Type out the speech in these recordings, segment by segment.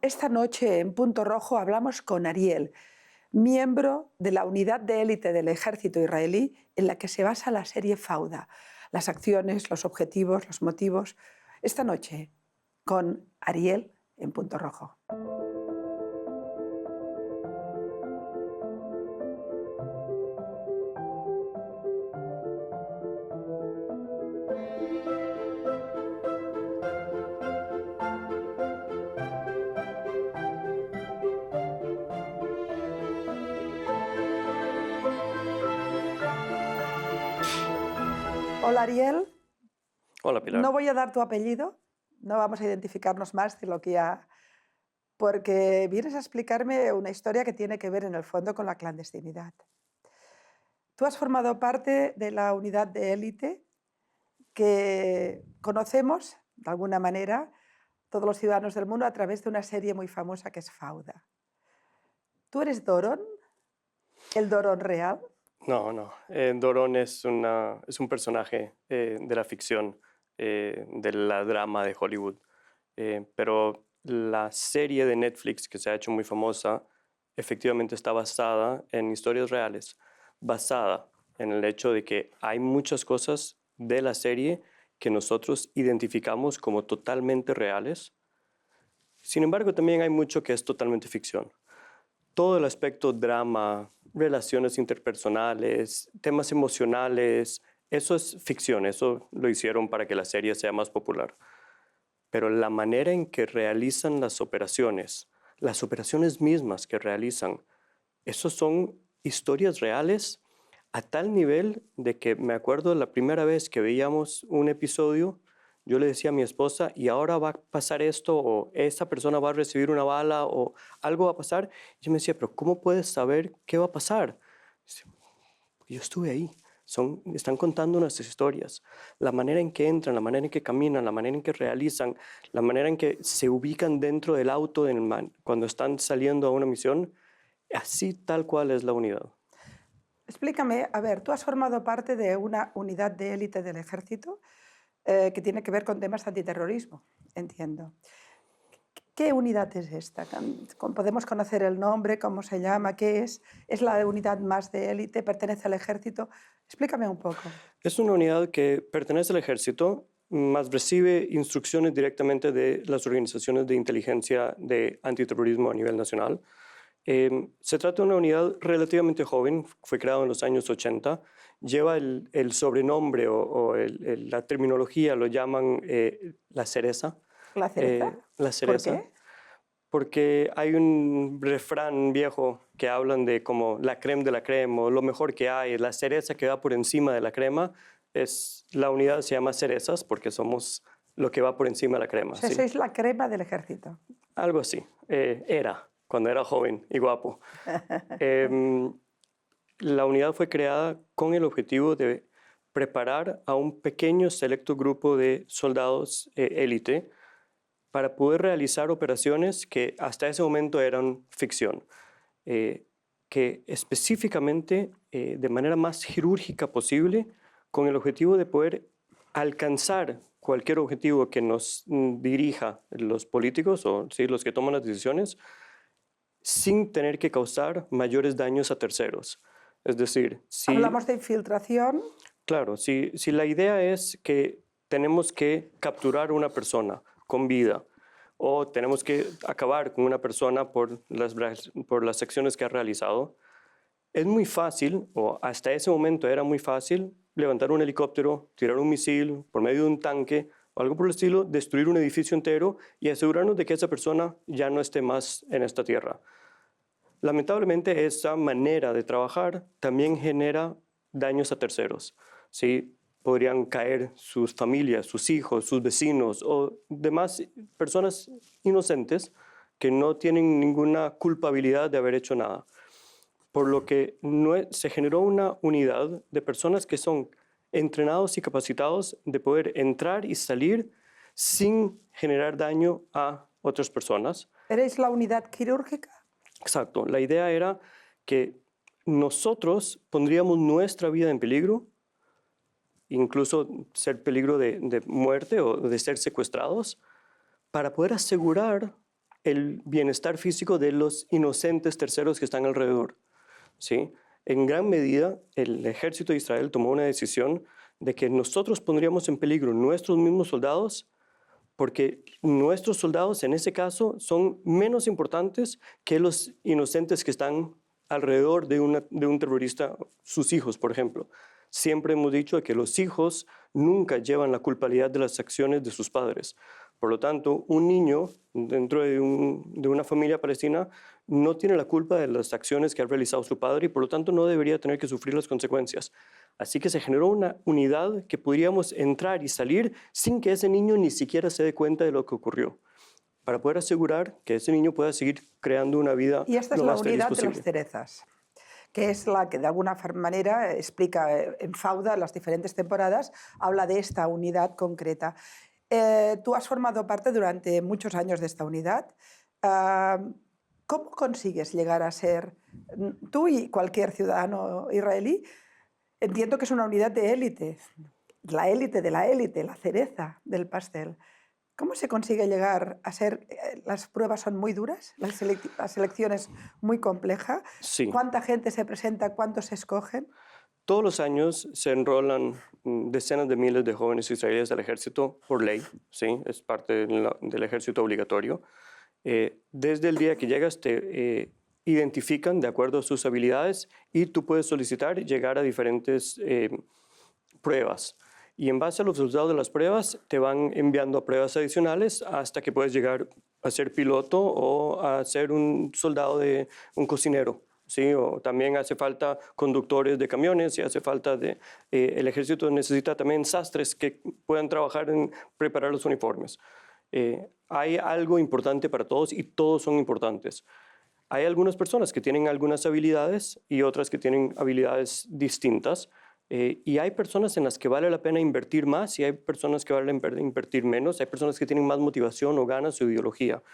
Esta noche en Punto Rojo hablamos con Ariel, miembro de la unidad de élite del ejército israelí en la que se basa la serie Fauda. Las acciones, los objetivos, los motivos. Esta noche con Ariel en Punto Rojo. Hola Ariel. Hola Pilar. No voy a dar tu apellido, no vamos a identificarnos más de lo que ya... porque vienes a explicarme una historia que tiene que ver en el fondo con la clandestinidad. Tú has formado parte de la unidad de élite que conocemos, de alguna manera, todos los ciudadanos del mundo a través de una serie muy famosa que es Fauda. ¿Tú eres Doron? ¿El Doron real? No. Doron es un personaje de la ficción, de la drama de Hollywood. Pero la serie de Netflix que se ha hecho muy famosa efectivamente está basada en historias reales, basada en el hecho de que hay muchas cosas de la serie que nosotros identificamos como totalmente reales. Sin embargo, también hay mucho que es totalmente ficción. Todo el aspecto drama, relaciones interpersonales, temas emocionales, eso es ficción, eso lo hicieron para que la serie sea más popular. Pero la manera en que realizan las operaciones mismas que realizan, esos son historias reales a tal nivel de que me acuerdo la primera vez que veíamos un episodio, yo le decía a mi esposa, y ahora va a pasar esto, o esa persona va a recibir una bala, o algo va a pasar. Y yo me decía, pero ¿cómo puedes saber qué va a pasar? Yo estuve ahí. Están contando nuestras historias. La manera en que entran, la manera en que caminan, la manera en que realizan, la manera en que se ubican dentro del auto cuando están saliendo a una misión, así tal cual es la unidad. Explícame, a ver, tú has formado parte de una unidad de élite del ejército que tiene que ver con temas antiterrorismo, entiendo. ¿Qué unidad es esta? ¿Podemos conocer el nombre? ¿Cómo se llama? ¿Qué es? ¿Es la unidad más de élite? ¿Pertenece al ejército? Explícame un poco. Es una unidad que pertenece al ejército, más recibe instrucciones directamente de las organizaciones de inteligencia de antiterrorismo a nivel nacional. Se trata de una unidad relativamente joven, fue creada en los años 80, lleva el sobrenombre la terminología, lo llaman la cereza. ¿La cereza? La ¿Por cereza. qué? Porque hay un refrán viejo que hablan de como la crema de la crema o lo mejor que hay, la cereza que va por encima de la crema, la unidad se llama cerezas porque somos lo que va por encima de la crema. O sea, ¿sí? sois la crema del ejército. Algo así, cuando era joven y guapo. La unidad fue creada con el objetivo de preparar a un pequeño selecto grupo de soldados élite para poder realizar operaciones que hasta ese momento eran ficción, que específicamente, de manera más quirúrgica posible, con el objetivo de poder alcanzar cualquier objetivo que nos dirija los políticos o ¿sí? los que toman las decisiones, sin tener que causar mayores daños a terceros. Es decir, Hablamos de infiltración. claro, si la idea es que tenemos que capturar a una persona con vida o tenemos que acabar con una persona por las acciones que ha realizado, es muy fácil, o hasta ese momento era muy fácil, levantar un helicóptero, tirar un misil por medio de un tanque o algo por el estilo, destruir un edificio entero y asegurarnos de que esa persona ya no esté más en esta tierra. Lamentablemente, esa manera de trabajar también genera daños a terceros. ¿sí? Podrían caer sus familias, sus hijos, sus vecinos o demás personas inocentes que no tienen ninguna culpabilidad de haber hecho nada. Por lo que se generó una unidad de personas que son entrenados y capacitados de poder entrar y salir sin generar daño a otras personas. ¿Eres la unidad quirúrgica? Exacto. La idea era que nosotros pondríamos nuestra vida en peligro, incluso ser peligro de muerte o de ser secuestrados, para poder asegurar el bienestar físico de los inocentes terceros que están alrededor, ¿sí? En gran medida, el ejército de Israel tomó una decisión de que nosotros pondríamos en peligro nuestros mismos soldados porque nuestros soldados en ese caso son menos importantes que los inocentes que están alrededor de un terrorista, sus hijos, por ejemplo. Siempre hemos dicho que los hijos nunca llevan la culpabilidad de las acciones de sus padres. Por lo tanto, un niño dentro de una familia palestina no tiene la culpa de las acciones que ha realizado su padre y por lo tanto no debería tener que sufrir las consecuencias. Así que se generó una unidad que podríamos entrar y salir sin que ese niño ni siquiera se dé cuenta de lo que ocurrió, para poder asegurar que ese niño pueda seguir creando una vida Y esta es lo la más feliz unidad de posible. los cerezas, que es la que de alguna manera explica en Fauda las diferentes temporadas, habla de esta unidad concreta. Tú has formado parte durante muchos años de esta unidad. ¿Cómo consigues llegar a ser, tú y cualquier ciudadano israelí, entiendo que es una unidad de élite, la élite de la élite, la cereza del pastel? ¿Cómo se consigue llegar a ser? Las pruebas son muy duras, la selección es muy compleja. Sí. ¿Cuánta gente se presenta? ¿Cuántos se escogen? Todos los años se enrolan decenas de miles de jóvenes israelíes al ejército por ley, ¿sí? Es parte del ejército obligatorio. Desde el día que llegas te identifican de acuerdo a sus habilidades y tú puedes solicitar llegar a diferentes pruebas. Y en base a los resultados de las pruebas te van enviando a pruebas adicionales hasta que puedes llegar a ser piloto o a ser un soldado un cocinero. ¿Sí? O también hace falta conductores de camiones y hace falta el ejército necesita también sastres que puedan trabajar en preparar los uniformes. Hay algo importante para todos y todos son importantes. Hay algunas personas que tienen algunas habilidades y otras que tienen habilidades distintas. Y hay personas en las que vale la pena invertir más y hay personas que vale invertir menos. Hay personas que tienen más motivación o ganas o ideología.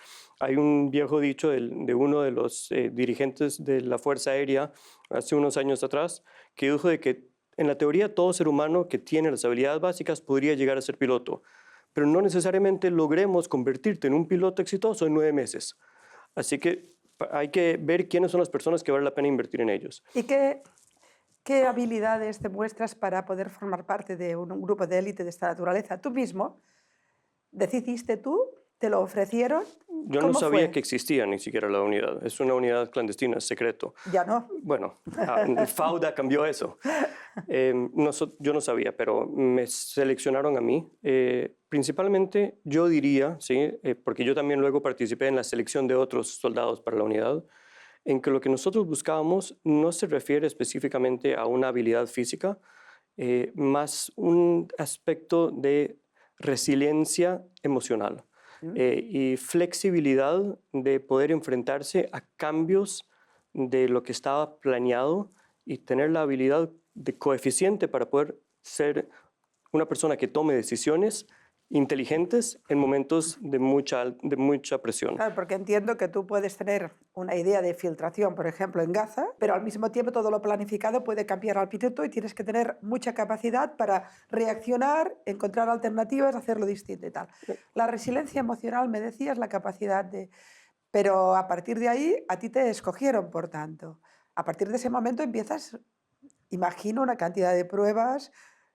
Hay un viejo dicho de uno de los dirigentes de la Fuerza Aérea hace unos años atrás que dijo de que en la teoría todo ser humano que tiene las habilidades básicas podría llegar a ser piloto, pero no necesariamente logremos convertirte en un piloto exitoso en 9 meses. Así que hay que ver quiénes son las personas que vale la pena invertir en ellos. ¿Y qué habilidades te muestras para poder formar parte de un grupo de élite de esta naturaleza? ¿Tú mismo decidiste tú? ¿Te lo ofrecieron? Yo no sabía que existía ni siquiera la unidad. Es una unidad clandestina, es secreto. Ya no. Bueno, Fauda cambió eso. Yo no sabía, pero me seleccionaron a mí. Principalmente, yo diría, ¿sí? Porque yo también luego participé en la selección de otros soldados para la unidad, en que lo que nosotros buscábamos no se refiere específicamente a una habilidad física, más un aspecto de resiliencia emocional y flexibilidad de poder enfrentarse a cambios de lo que estaba planeado y tener la habilidad de coeficiente para poder ser una persona que tome decisiones inteligentes en momentos de mucha presión. Claro, porque entiendo que tú puedes tener una idea de filtración, por ejemplo, en Gaza, pero al mismo tiempo todo lo planificado puede cambiar al piloto y tienes que tener mucha capacidad para reaccionar, encontrar alternativas, hacerlo distinto y tal. La resiliencia emocional, me decías, la capacidad de... Pero a partir de ahí, a ti te escogieron, por tanto. A partir de ese momento empiezas, imagino, una cantidad de pruebas.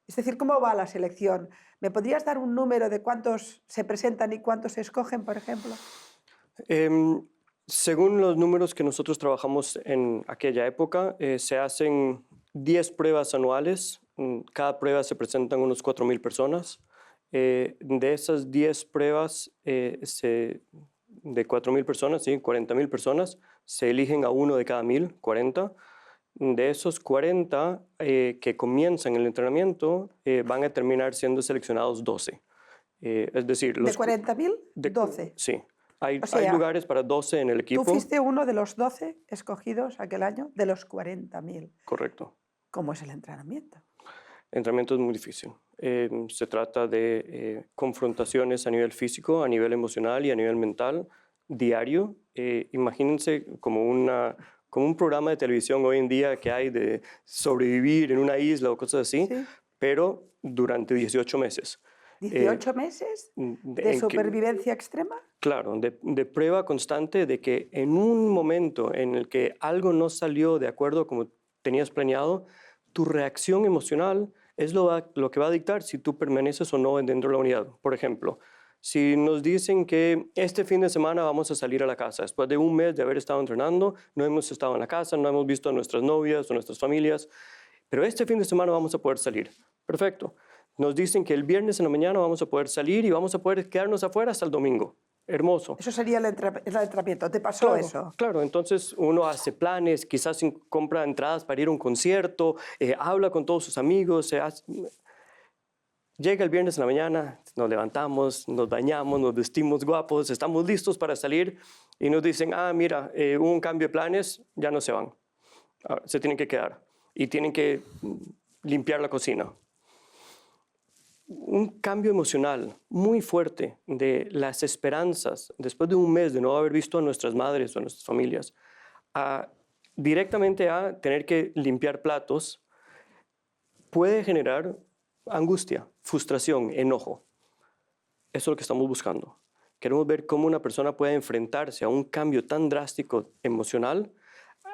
Es decir, ¿cómo va la selección? ¿Me podrías dar un número de cuántos se presentan y cuántos se escogen, por ejemplo? Según los números que nosotros trabajamos en aquella época, se hacen 10 pruebas anuales. Cada prueba se presentan unos 4.000 personas. De esas 10 pruebas, de 4.000 personas, ¿sí? 40.000 personas, se eligen a uno de cada 1.000, 40. De esos 40 que comienzan el entrenamiento, van a terminar siendo seleccionados 12. Es decir, ¿De 40.000? 12. Sí. Hay sea, lugares para 12 en el equipo. ¿Tú fuiste uno de los 12 escogidos aquel año, de los 40.000? Correcto. ¿Cómo es el entrenamiento? El entrenamiento es muy difícil. Se trata de confrontaciones a nivel físico, a nivel emocional y a nivel mental, diario. Imagínense como un programa de televisión hoy en día que hay de sobrevivir en una isla o cosas así, ¿Sí? pero durante 18 meses. 18 meses de supervivencia extrema. Claro, de prueba constante de que en un momento en el que algo no salió de acuerdo como tenías planeado, tu reacción emocional es lo que va a dictar si tú permaneces o no dentro de la unidad. Por ejemplo, si nos dicen que este fin de semana vamos a salir a la casa, después de un mes de haber estado entrenando, no hemos estado en la casa, no hemos visto a nuestras novias o nuestras familias, pero este fin de semana vamos a poder salir. Perfecto. Nos dicen que el viernes en la mañana vamos a poder salir y vamos a poder quedarnos afuera hasta el domingo. Hermoso. Eso sería el entrenamiento. ¿Te pasó eso? Claro, entonces uno hace planes, quizás compra entradas para ir a un concierto, habla con todos sus amigos, llega el viernes en la mañana, nos levantamos, nos bañamos, nos vestimos guapos, estamos listos para salir y nos dicen, mira, hubo un cambio de planes, ya no se van, se tienen que quedar y tienen que limpiar la cocina. Un cambio emocional muy fuerte de las esperanzas después de un mes de no haber visto a nuestras madres o a nuestras familias, directamente a tener que limpiar platos, puede generar angustia, frustración, enojo. Eso es lo que estamos buscando. Queremos ver cómo una persona puede enfrentarse a un cambio tan drástico emocional.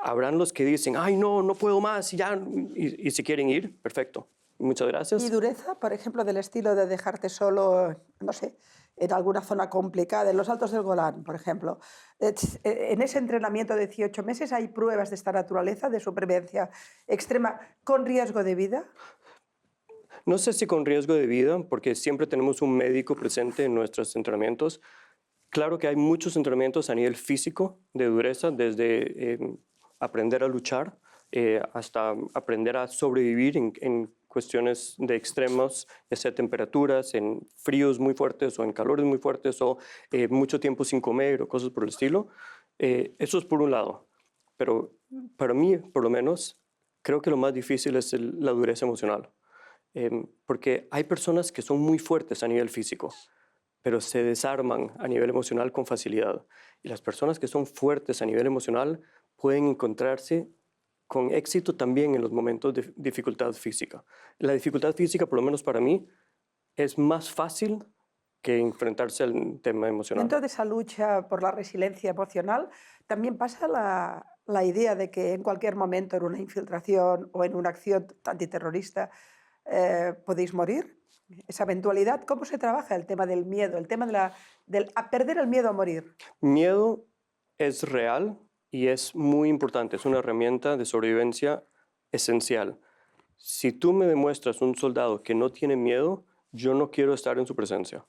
Habrán los que dicen, ay, no puedo más, y si quieren ir, perfecto. Muchas gracias. ¿Y dureza, por ejemplo, del estilo de dejarte solo, no sé, en alguna zona complicada, en los Altos del Golán, por ejemplo? En ese entrenamiento de 18 meses hay pruebas de esta naturaleza, de supervivencia extrema, con riesgo de vida. No sé si con riesgo de vida, porque siempre tenemos un médico presente en nuestros entrenamientos. Claro que hay muchos entrenamientos a nivel físico de dureza, desde aprender a luchar hasta aprender a sobrevivir en cuestiones de extremos, ya sea temperaturas, en fríos muy fuertes o en calores muy fuertes o mucho tiempo sin comer o cosas por el estilo. Eso es por un lado. Pero para mí, por lo menos, creo que lo más difícil es la dureza emocional. Porque hay personas que son muy fuertes a nivel físico, pero se desarman a nivel emocional con facilidad. Y las personas que son fuertes a nivel emocional pueden encontrarse con éxito también en los momentos de dificultad física. La dificultad física, por lo menos para mí, es más fácil que enfrentarse al tema emocional. Dentro de esa lucha por la resiliencia emocional, también pasa la idea de que en cualquier momento, en una infiltración o en una acción antiterrorista, podéis morir. Esa eventualidad, ¿cómo se trabaja el tema del miedo, el tema de perder el miedo a morir? Miedo es real y es muy importante, es una herramienta de sobrevivencia esencial. Si tú me demuestras un soldado que no tiene miedo, yo no quiero estar en su presencia.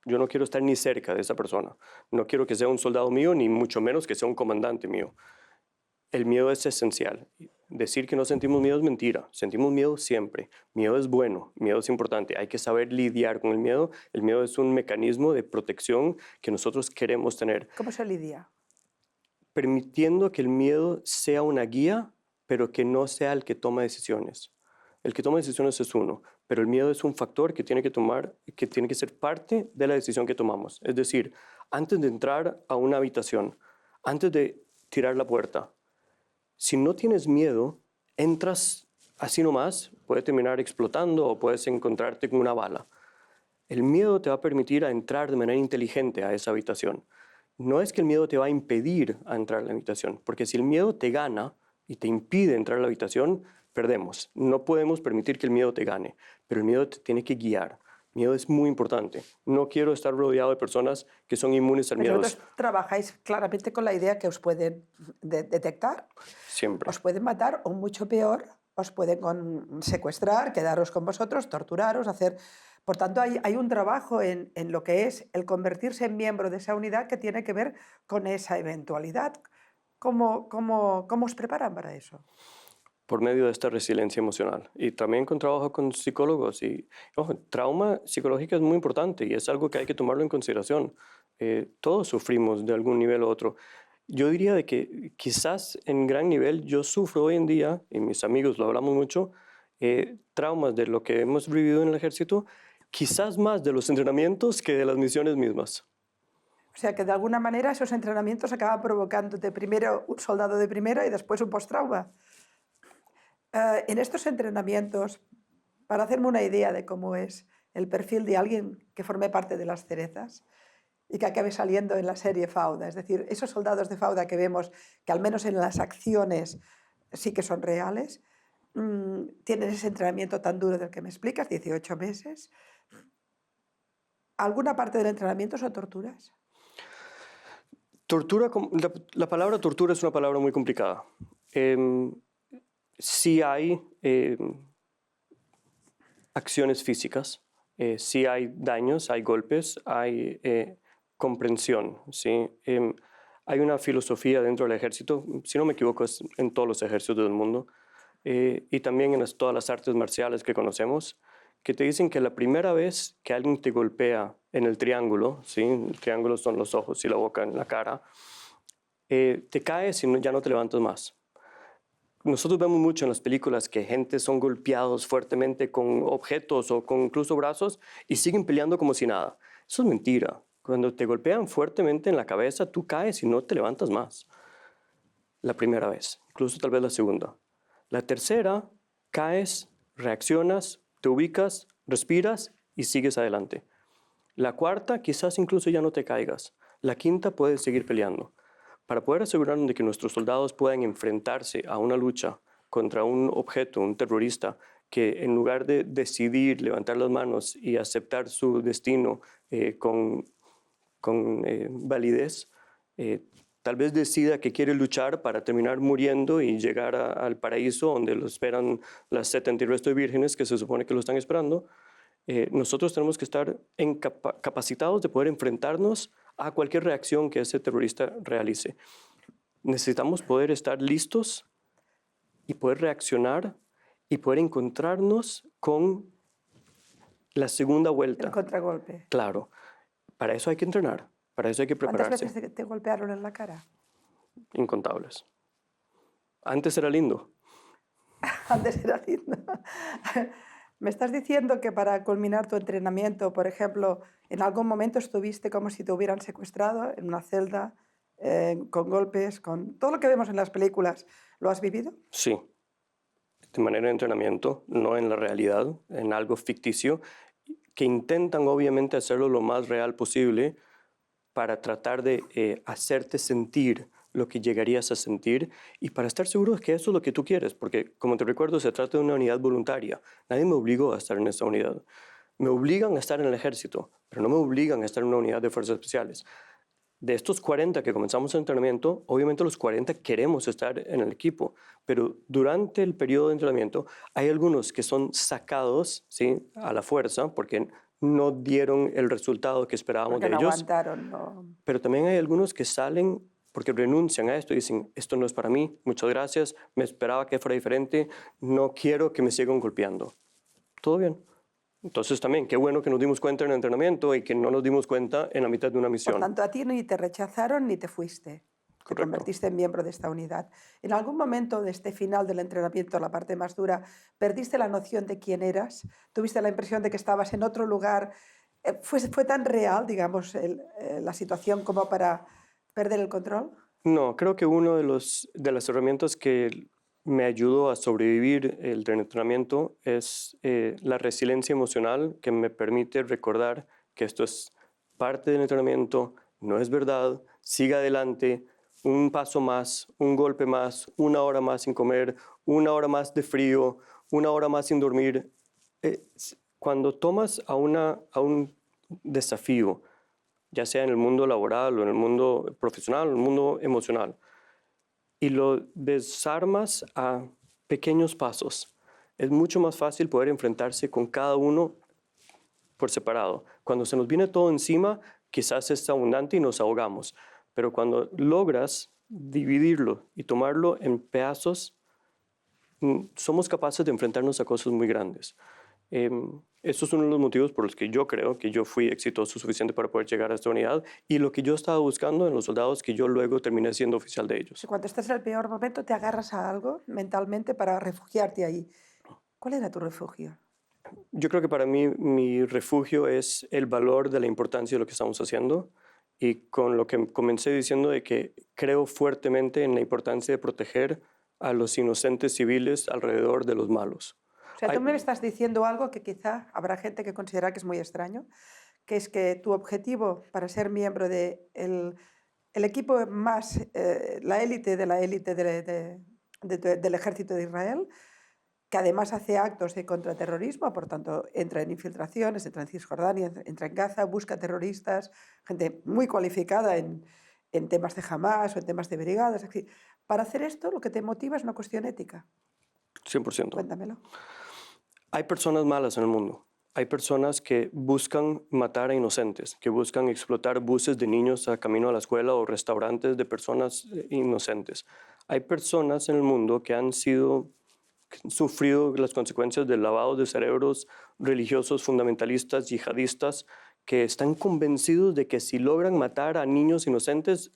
Yo no quiero estar ni cerca de esa persona. No quiero que sea un soldado mío, ni mucho menos que sea un comandante mío. El miedo es esencial. Decir que no sentimos miedo es mentira. Sentimos miedo siempre. Miedo es bueno, miedo es importante. Hay que saber lidiar con el miedo. El miedo es un mecanismo de protección que nosotros queremos tener. ¿Cómo se lidia? Permitiendo que el miedo sea una guía, pero que no sea el que toma decisiones. El que toma decisiones es uno, pero el miedo es un factor que tiene que ser parte de la decisión que tomamos. Es decir, antes de entrar a una habitación, antes de tirar la puerta, si no tienes miedo, entras así nomás, puede terminar explotando o puedes encontrarte con una bala. El miedo te va a permitir entrar de manera inteligente a esa habitación. No es que el miedo te va a impedir a entrar a la habitación, porque si el miedo te gana y te impide entrar a la habitación, perdemos. No podemos permitir que el miedo te gane, pero el miedo te tiene que guiar. Miedo es muy importante. No quiero estar rodeado de personas que son inmunes al miedo. Vosotros trabajáis claramente con la idea que os pueden detectar, Siempre. os pueden matar o mucho peor, os pueden secuestrar, quedaros con vosotros, torturaros, hacer... Por tanto, hay un trabajo en lo que es el convertirse en miembro de esa unidad que tiene que ver con esa eventualidad. ¿Cómo os preparan para eso? Por medio de esta resiliencia emocional. Y también con trabajo con psicólogos. Y trauma psicológico es muy importante y es algo que hay que tomarlo en consideración. Todos sufrimos de algún nivel u otro. Yo diría de que quizás en gran nivel yo sufro hoy en día, y mis amigos lo hablamos mucho, traumas de lo que hemos vivido en el ejército, quizás más de los entrenamientos que de las misiones mismas. O sea, que de alguna manera esos entrenamientos acaban provocándote primero un soldado de primera y después un postrauma. En estos entrenamientos, para hacerme una idea de cómo es, el perfil de alguien que forme parte de las cerezas y que acabe saliendo en la serie Fauda. Es decir, esos soldados de Fauda que vemos, que al menos en las acciones sí que son reales, tienen ese entrenamiento tan duro del que me explicas, 18 meses. ¿Alguna parte del entrenamiento son torturas? Tortura, la palabra tortura es una palabra muy complicada. Sí hay acciones físicas, sí hay daños, hay golpes, hay comprensión, ¿sí? Hay una filosofía dentro del ejército, si no me equivoco, es en todos los ejércitos del mundo, y también en todas las artes marciales que conocemos, que te dicen que la primera vez que alguien te golpea en el triángulo, ¿sí? El triángulo son los ojos y la boca en la cara, te caes y ya no te levantas más. Nosotros vemos mucho en las películas que gente son golpeados fuertemente con objetos o con incluso brazos y siguen peleando como si nada. Eso es mentira. Cuando te golpean fuertemente en la cabeza, tú caes y no te levantas más. La primera vez, incluso tal vez la segunda. La tercera, caes, reaccionas, te ubicas, respiras y sigues adelante. La cuarta, quizás incluso ya no te caigas. La quinta, puedes seguir peleando. Para poder asegurarnos de que nuestros soldados puedan enfrentarse a una lucha contra un objeto, un terrorista, que en lugar de decidir levantar las manos y aceptar su destino con validez, tal vez decida que quiere luchar para terminar muriendo y llegar al paraíso donde lo esperan las 70 y resto de vírgenes que se supone que lo están esperando. Nosotros tenemos que estar capacitados de poder enfrentarnos a cualquier reacción que ese terrorista realice. Necesitamos poder estar listos y poder reaccionar y poder encontrarnos con la segunda vuelta. El contragolpe. Claro, para eso hay que entrenar, para eso hay que prepararse. ¿Cuántas veces te golpearon en la cara? Incontables. Antes era lindo. Antes era lindo. Me estás diciendo que para culminar tu entrenamiento, por ejemplo, en algún momento estuviste como si te hubieran secuestrado en una celda, con golpes, con todo lo que vemos en las películas. ¿Lo has vivido? Sí, de manera de entrenamiento, no en la realidad, en algo ficticio, que intentan obviamente hacerlo lo más real posible para tratar de hacerte sentir lo que llegarías a sentir y para estar seguro de que eso es lo que tú quieres, porque como te recuerdo se trata de una unidad voluntaria. Nadie me obligó a estar en esa unidad. Me obligan a estar en el ejército, pero no me obligan a estar en una unidad de fuerzas especiales. De estos 40 que comenzamos el entrenamiento, obviamente los 40 queremos estar en el equipo, pero durante el periodo de entrenamiento hay algunos que son sacados, ¿sí?, a la fuerza porque no dieron el resultado que esperábamos Porque de no ellos. aguantaron, no. Pero también hay algunos que salen porque renuncian a esto y dicen, esto no es para mí, muchas gracias, me esperaba que fuera diferente, no quiero que me sigan golpeando. Todo bien. Entonces también, qué bueno que nos dimos cuenta en el entrenamiento y que no nos dimos cuenta en la mitad de una Por misión. tanto, a ti ni te rechazaron ni te fuiste. Te Correcto. convertiste en miembro de esta unidad. ¿En algún momento de este final del entrenamiento, la parte más dura, perdiste la noción de quién eras? ¿Tuviste la impresión de que estabas en otro lugar? ¿Fue tan real, digamos, la situación como para perder el control? No, creo que uno de las herramientas que me ayudó a sobrevivir el entrenamiento es la resiliencia emocional que me permite recordar que esto es parte del entrenamiento, no es verdad, siga adelante, un paso más, un golpe más, una hora más sin comer, una hora más de frío, una hora más sin dormir. Cuando tomas a un desafío, ya sea en el mundo laboral o en el mundo profesional o en el mundo emocional, y lo desarmas a pequeños pasos, es mucho más fácil poder enfrentarse con cada uno por separado. Cuando se nos viene todo encima, quizás es abundante y nos ahogamos, pero cuando logras dividirlo y tomarlo en pedazos, somos capaces de enfrentarnos a cosas muy grandes. Eso es uno de los motivos por los que yo creo que yo fui exitoso suficiente para poder llegar a esta unidad y lo que yo estaba buscando en los soldados que yo luego terminé siendo oficial de ellos. Cuando estás en el peor momento, te agarras a algo mentalmente para refugiarte ahí. ¿Cuál era tu refugio? Yo creo que para mí mi refugio es el valor de la importancia de lo que estamos haciendo y con lo que comencé diciendo de que creo fuertemente en la importancia de proteger a los inocentes civiles alrededor de los malos. sea, tú Hay- me estás diciendo algo que quizá habrá gente que considera que es muy extraño, que es que tu objetivo para ser miembro de el equipo más, la élite de la élite del ejército de Israel, que además hace actos de contraterrorismo, por tanto, entra en infiltraciones, entra en Cisjordania, entra en Gaza, busca terroristas, gente muy cualificada en temas de Hamas o en temas de brigadas. Es decir, para hacer esto lo que te motiva es una cuestión ética. 100%. Cuéntamelo. Hay personas malas en el mundo. Hay personas que buscan matar a inocentes, que buscan explotar buses de niños a camino a la escuela o restaurantes de personas inocentes. Hay personas en el mundo que han sufrido las consecuencias del lavado de cerebros religiosos fundamentalistas, yihadistas, que están convencidos de que si logran matar a niños inocentes,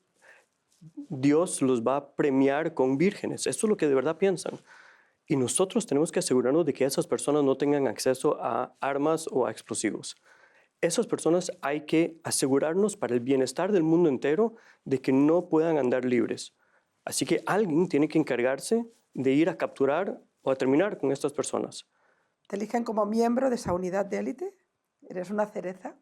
Dios los va a premiar con vírgenes. Eso es lo que de verdad piensan. Y nosotros tenemos que asegurarnos de que esas personas no tengan acceso a armas o a explosivos. Esas personas hay que asegurarnos para el bienestar del mundo entero de que no puedan andar libres. Así que alguien tiene que encargarse de ir a capturar o a terminar con estas personas. ¿Te eligen como miembro de esa unidad de élite? ¿Eres una cereza?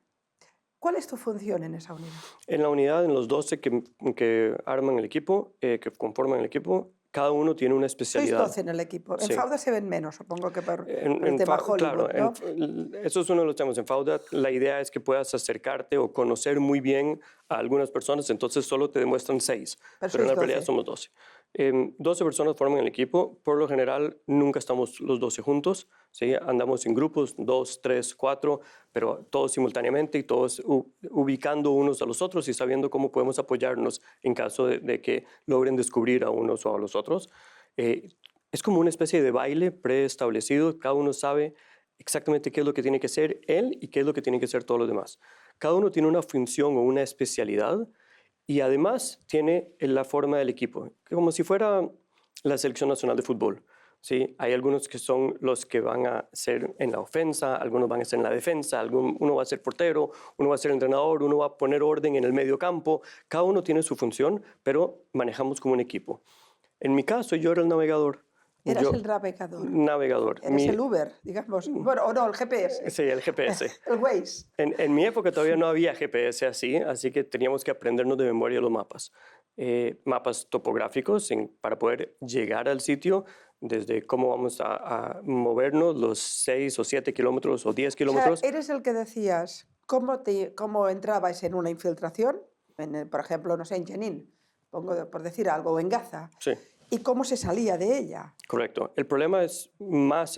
¿Cuál es tu función en esa unidad? En la unidad, en los 12 que arman el equipo, que conforman el equipo, cada uno tiene una Sois especialidad. 12 en el equipo. En Sí. Fauda se ven menos, supongo que por el En tema Fa- claro, Hollywood, ¿no? eso es uno de los temas. En Fauda, la idea es que puedas acercarte o conocer muy bien a algunas personas, entonces solo te demuestran 6, Pero pero en la sois realidad 12. somos 12. 12 personas forman el equipo. Por lo general, nunca estamos los 12 juntos, ¿sí? Andamos en grupos, 2, 3, 4, pero todos simultáneamente y todos ubicando unos a los otros y sabiendo cómo podemos apoyarnos en caso de que logren descubrir a unos o a los otros. Es como una especie de baile preestablecido, cada uno sabe exactamente qué es lo que tiene que ser él y qué es lo que tienen que ser todos los demás. Cada uno tiene una función o una especialidad y además tiene la forma del equipo, como si fuera la selección nacional de fútbol. ¿Sí? Hay algunos que son los que van a ser en la ofensa, algunos van a ser en la defensa, uno va a ser portero, uno va a ser entrenador, uno va a poner orden en el medio campo. Cada uno tiene su función, pero manejamos como un equipo. En mi caso, yo era el navegador. Eras Yo, el navegador. navegador. Eres el Uber, digamos. Bueno, o no, el GPS. Sí, el GPS. El Waze. En mi época todavía no había GPS así que teníamos que aprendernos de memoria los mapas. Mapas topográficos para poder llegar al sitio, desde cómo vamos a movernos los 6 o 7 kilómetros o 10 O sea, kilómetros. eres el que decías cómo entrabais en una infiltración, por ejemplo, no sé, en Jenin, pongo por decir algo, o en Gaza, Sí, y cómo se salía de ella. correcto. El problema es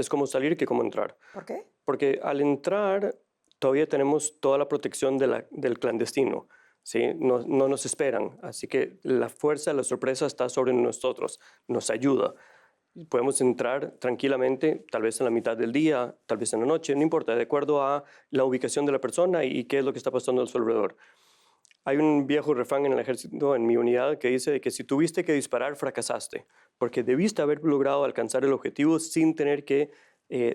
cómo salir que cómo entrar. ¿Por qué? Porque al entrar todavía tenemos toda la protección del clandestino, ¿sí? No nos esperan, así que la fuerza de la sorpresa está sobre nosotros, nos ayuda. Podemos entrar tranquilamente, tal vez en la mitad del día, tal vez en la noche, no importa, de acuerdo a la ubicación de la persona y qué es lo que está pasando a su alrededor. Hay un viejo refrán en el ejército, en mi unidad, que dice que si tuviste que disparar, fracasaste, porque debiste haber logrado alcanzar el objetivo sin tener que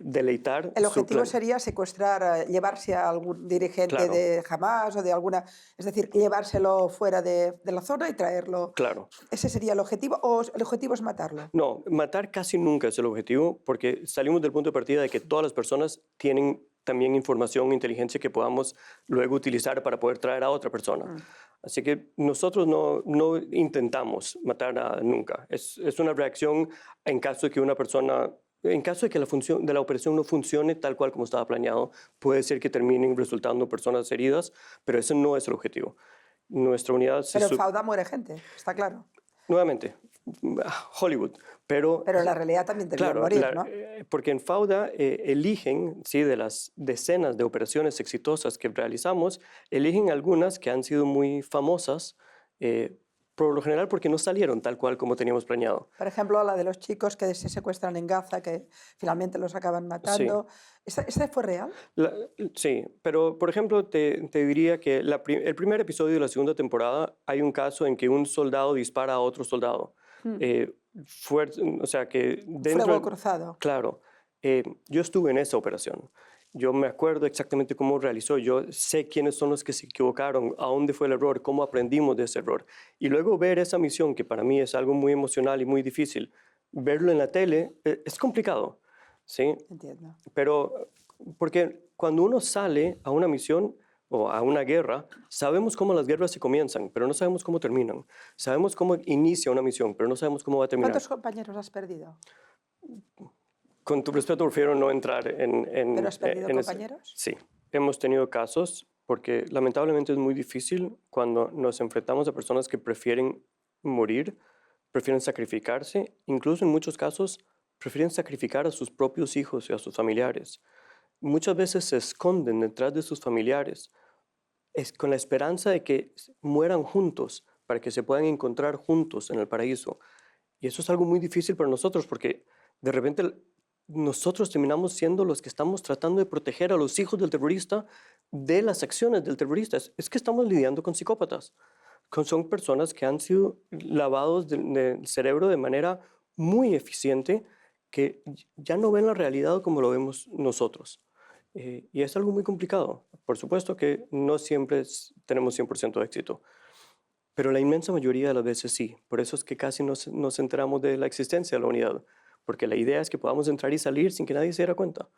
deleitar El su objetivo plan. sería secuestrar, llevarse a algún dirigente Claro. de Hamas o de alguna, es decir, llevárselo fuera de la zona y traerlo. Claro. ¿Ese sería el objetivo o el objetivo es matarlo? No, matar casi nunca es el objetivo porque salimos del punto de partida de que todas las personas tienen también información, inteligencia que podamos luego utilizar para poder traer a otra persona. Así que nosotros no intentamos matar nunca. Es una reacción en caso de que una persona, en caso de que la función de la operación no funcione tal cual como estaba planeado, puede ser que terminen resultando personas heridas, pero ese no es el objetivo. Nuestra unidad Pero en Fauda muere gente, está claro. nuevamente, Hollywood, pero Pero en la realidad también debían claro, morir, ¿no? porque en Fauda eligen, ¿sí? De las decenas de operaciones exitosas que realizamos, eligen algunas que han sido muy famosas, por lo general porque no salieron tal cual como teníamos planeado. Por ejemplo, la de los chicos que se secuestran en Gaza, que finalmente los acaban matando. ¿Esa fue real? Sí, pero por ejemplo te diría que el primer episodio de la segunda temporada hay un caso en que un soldado dispara a otro soldado. O sea que dentro... Fuego cruzado. Claro, yo estuve en esa operación. Yo me acuerdo exactamente cómo realizó. Yo sé quiénes son los que se equivocaron, a dónde fue el error, cómo aprendimos de ese error. Y luego ver esa misión, que para mí es algo muy emocional y muy difícil, verlo en la tele es complicado. ¿sí? Entiendo. Pero porque cuando uno sale a una misión o a una guerra, sabemos cómo las guerras se comienzan, pero no sabemos cómo terminan. Sabemos cómo inicia una misión, pero no sabemos cómo va a terminar. ¿Cuántos compañeros has perdido? Con tu respeto, prefiero no entrar ¿Pero has perdido en ese. compañeros? Sí, hemos tenido casos porque lamentablemente es muy difícil cuando nos enfrentamos a personas que prefieren morir, prefieren sacrificarse, incluso en muchos casos prefieren sacrificar a sus propios hijos y a sus familiares. Muchas veces se esconden detrás de sus familiares, es con la esperanza de que mueran juntos para que se puedan encontrar juntos en el paraíso. Y eso es algo muy difícil para nosotros porque de repente nosotros terminamos siendo los que estamos tratando de proteger a los hijos del terrorista de las acciones del terrorista. Es que estamos lidiando con psicópatas. Son personas que han sido lavados del cerebro de manera muy eficiente que ya no ven la realidad como lo vemos nosotros. Y es algo muy complicado. Por supuesto que no siempre tenemos 100% de éxito, pero la inmensa mayoría de las veces sí. Por eso es que casi nos enteramos de la existencia de la unidad, porque la idea es que podamos entrar y salir sin que nadie se diera cuenta.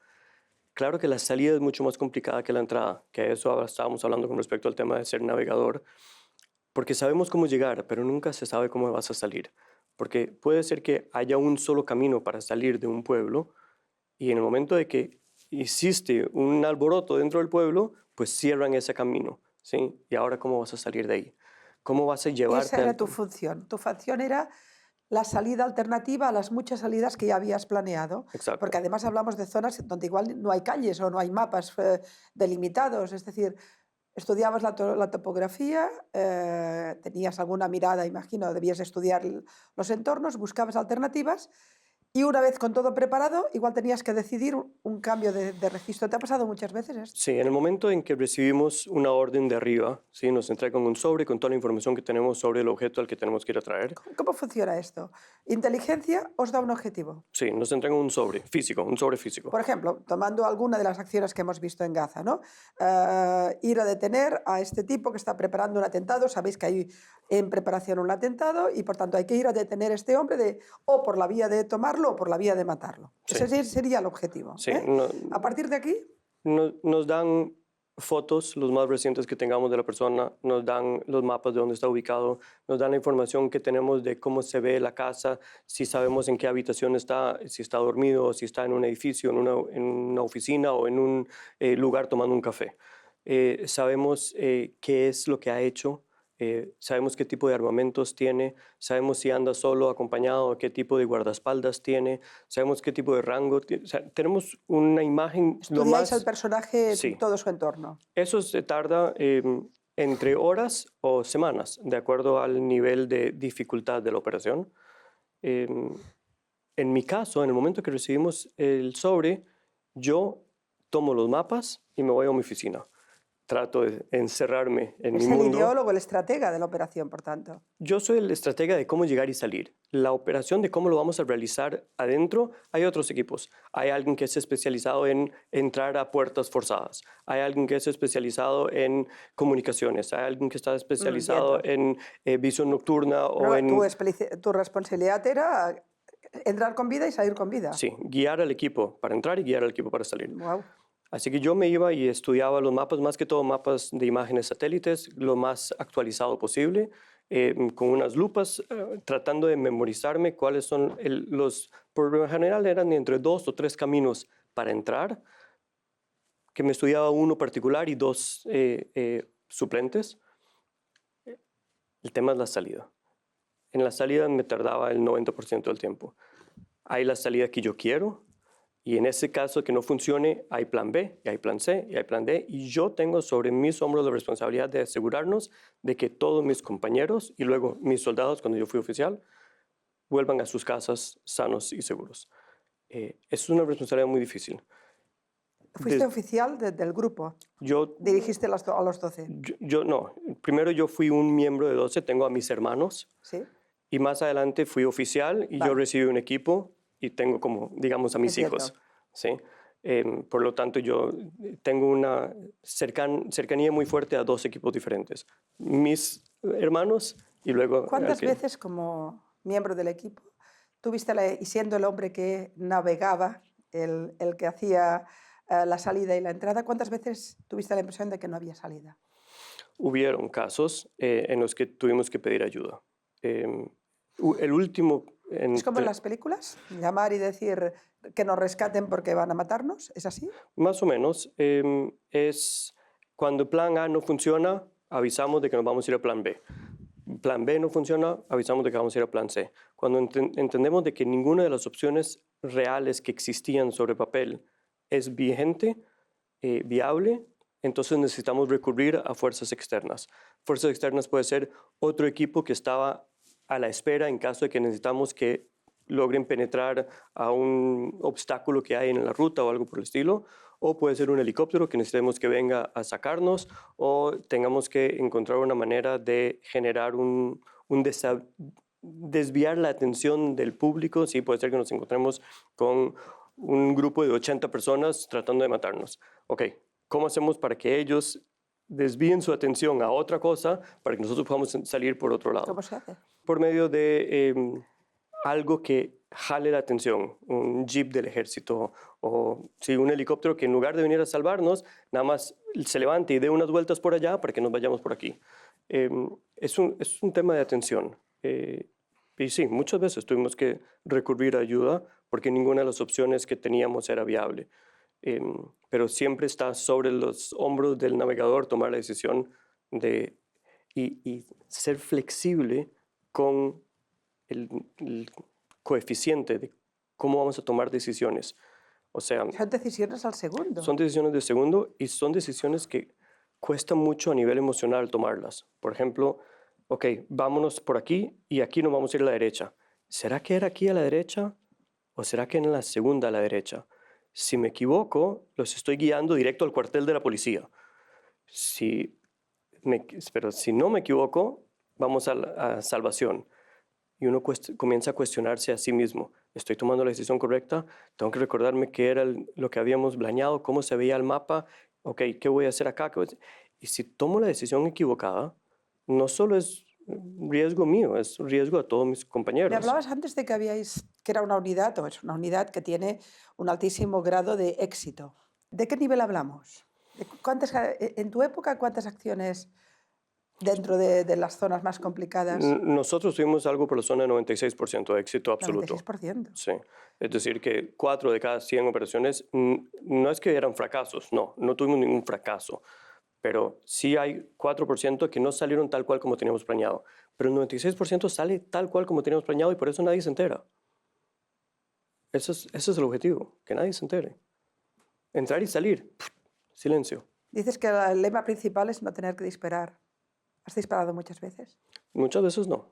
Claro que la salida es mucho más complicada que la entrada, que eso ahora estábamos hablando con respecto al tema de ser navegador, porque sabemos cómo llegar, pero nunca se sabe cómo vas a salir. Porque puede ser que haya un solo camino para salir de un pueblo y en el momento de que hiciste un alboroto dentro del pueblo, pues cierran ese camino, ¿sí? Y ahora, ¿cómo vas a salir de ahí? ¿Cómo vas a Esa llevarte era al... tu función. Tu función era la salida alternativa a las muchas salidas que ya habías planeado, Exacto. porque además hablamos de zonas donde igual no hay calles o no hay mapas delimitados, es decir, estudiabas la topografía, tenías alguna mirada, imagino, debías estudiar los entornos, buscabas alternativas y una vez con todo preparado, igual tenías que decidir un cambio de registro. ¿Te ha pasado muchas veces esto? Sí, en el momento en que recibimos una orden de arriba, ¿sí? Nos entregan un sobre con toda la información que tenemos sobre el objeto al que tenemos que ir a traer. ¿Cómo funciona esto? Inteligencia os da un objetivo. Sí, nos entregan un sobre físico. Por ejemplo, tomando alguna de las acciones que hemos visto en Gaza, ¿no? Ir a detener a este tipo que está preparando un atentado. Sabéis que hay en preparación un atentado y por tanto hay que ir a detener a este hombre o por la vía de tomarlo o por la vía de matarlo. Sí. Ese sería el objetivo. Sí, A partir de aquí, nos dan fotos, los más recientes que tengamos de la persona, nos dan los mapas de dónde está ubicado, nos dan la información que tenemos de cómo se ve la casa, si sabemos en qué habitación está, si está dormido, si está en un edificio, en una oficina o en un lugar tomando un café. Sabemos qué es lo que ha hecho. Sabemos qué tipo de armamentos tiene, sabemos si anda solo, acompañado, qué tipo de guardaespaldas tiene, sabemos qué tipo de rango tiene. O sea, tenemos una imagen lo estudiáis más... al personaje Sí, todo su entorno. eso se tarda entre horas o semanas, de acuerdo al nivel de dificultad de la operación. Em, en mi caso, en el momento que recibimos el sobre, yo tomo los mapas y me voy a mi oficina. Trato de encerrarme en mi Es el mundo. ideólogo, el estratega de la operación, por tanto. Yo soy el estratega de cómo llegar y salir. La operación de cómo lo vamos a realizar adentro, hay otros equipos. Hay alguien que es especializado en entrar a puertas forzadas. Hay alguien que es especializado en comunicaciones. Hay alguien que está especializado en visión nocturna o Pero en... tu responsabilidad era entrar con vida y salir con vida. Sí, guiar al equipo para entrar y guiar al equipo para salir. Wow. Así que yo me iba y estudiaba los mapas, más que todo mapas de imágenes satélites, lo más actualizado posible, con unas lupas, tratando de memorizarme cuáles son por lo general eran entre 2 o 3 caminos para entrar, que me estudiaba uno particular y 2 suplentes. El tema es la salida. En la salida me tardaba el 90% del tiempo. Hay la salida que yo quiero, y en ese caso que no funcione, hay plan B, y hay plan C, y hay plan D, y yo tengo sobre mis hombros la responsabilidad de asegurarnos de que todos mis compañeros y luego mis soldados, cuando yo fui oficial, vuelvan a sus casas sanos y seguros. Es una responsabilidad muy difícil. Fuiste oficial del grupo. Yo, Dirigiste a los 12. no, primero yo fui un miembro de 12, tengo a mis hermanos, ¿Sí? y más adelante fui oficial y yo Vale. recibí un equipo y tengo como, digamos, a mis Entiendo. hijos. ¿Sí? Por lo tanto, yo tengo una cercanía muy fuerte a 2 equipos diferentes. Mis hermanos y luego... ¿Cuántas veces como miembro del equipo y siendo el hombre que navegaba el que hacía la salida y la entrada, ¿cuántas veces tuviste la impresión de que no había salida? Hubieron casos en los que tuvimos que pedir ayuda. Em, el último, ¿Es como en entre- las películas? Llamar y decir que nos rescaten porque van a matarnos, ¿es así? más o menos, es cuando plan A no funciona, avisamos de que nos vamos a ir a plan B. Plan B no funciona, avisamos de que vamos a ir a plan C. Cuando entendemos de que ninguna de las opciones reales que existían sobre papel es vigente, viable, entonces necesitamos recurrir a fuerzas externas. Fuerzas externas puede ser otro equipo que estaba a la espera en caso de que necesitamos que logren penetrar a un obstáculo que hay en la ruta o algo por el estilo, o puede ser un helicóptero que necesitemos que venga a sacarnos, o tengamos que encontrar una manera de generar desviar la atención del público. Sí, puede ser que nos encontremos con un grupo de 80 personas tratando de matarnos. Ok, ¿cómo hacemos para que ellos desvíen su atención a otra cosa para que nosotros podamos salir por otro lado? ¿Cómo se hace? Por medio de algo que jale la atención, un jeep del ejército o sí, un helicóptero que en lugar de venir a salvarnos, nada más se levante y dé unas vueltas por allá para que nos vayamos por aquí. Es un tema de atención. Y sí, muchas veces tuvimos que recurrir a ayuda porque ninguna de las opciones que teníamos era viable. Pero siempre está sobre los hombros del navegador tomar la decisión de y ser flexible con el coeficiente de cómo vamos a tomar decisiones. O sea, Son decisiones al segundo. son decisiones de segundo y son decisiones que cuesta mucho a nivel emocional tomarlas. Por ejemplo, ok, vámonos por aquí y aquí nos vamos a ir a la derecha. ¿Será que era aquí a la derecha o será que en la segunda a la derecha? Si me equivoco, los estoy guiando directo al cuartel de la policía. Si pero si no me equivoco, vamos a salvación. Y uno comienza a cuestionarse a sí mismo. ¿Estoy tomando la decisión correcta? Tengo que recordarme qué era lo que habíamos planeado, cómo se veía el mapa. Ok, ¿qué voy a hacer acá? Y si tomo la decisión equivocada, no solo es riesgo mío, es riesgo a todos mis Me compañeros. hablabas antes de que era una unidad, o es una unidad que tiene un altísimo grado de éxito. ¿De qué nivel hablamos? En tu época, ¿cuántas acciones dentro de las zonas más complicadas? Nosotros tuvimos algo por la zona de 96% de éxito absoluto. 96%. Sí, es decir, que 4 de cada 100 operaciones no es que eran fracasos, no tuvimos ningún fracaso, pero sí hay 4% que no salieron tal cual como teníamos planeado, pero el 96% sale tal cual como teníamos planeado y por eso nadie se entera. Ese es el objetivo, que nadie se entere. Entrar y salir, silencio. Dices que el lema principal es no tener que disparar. ¿Has disparado muchas veces? Muchas veces no.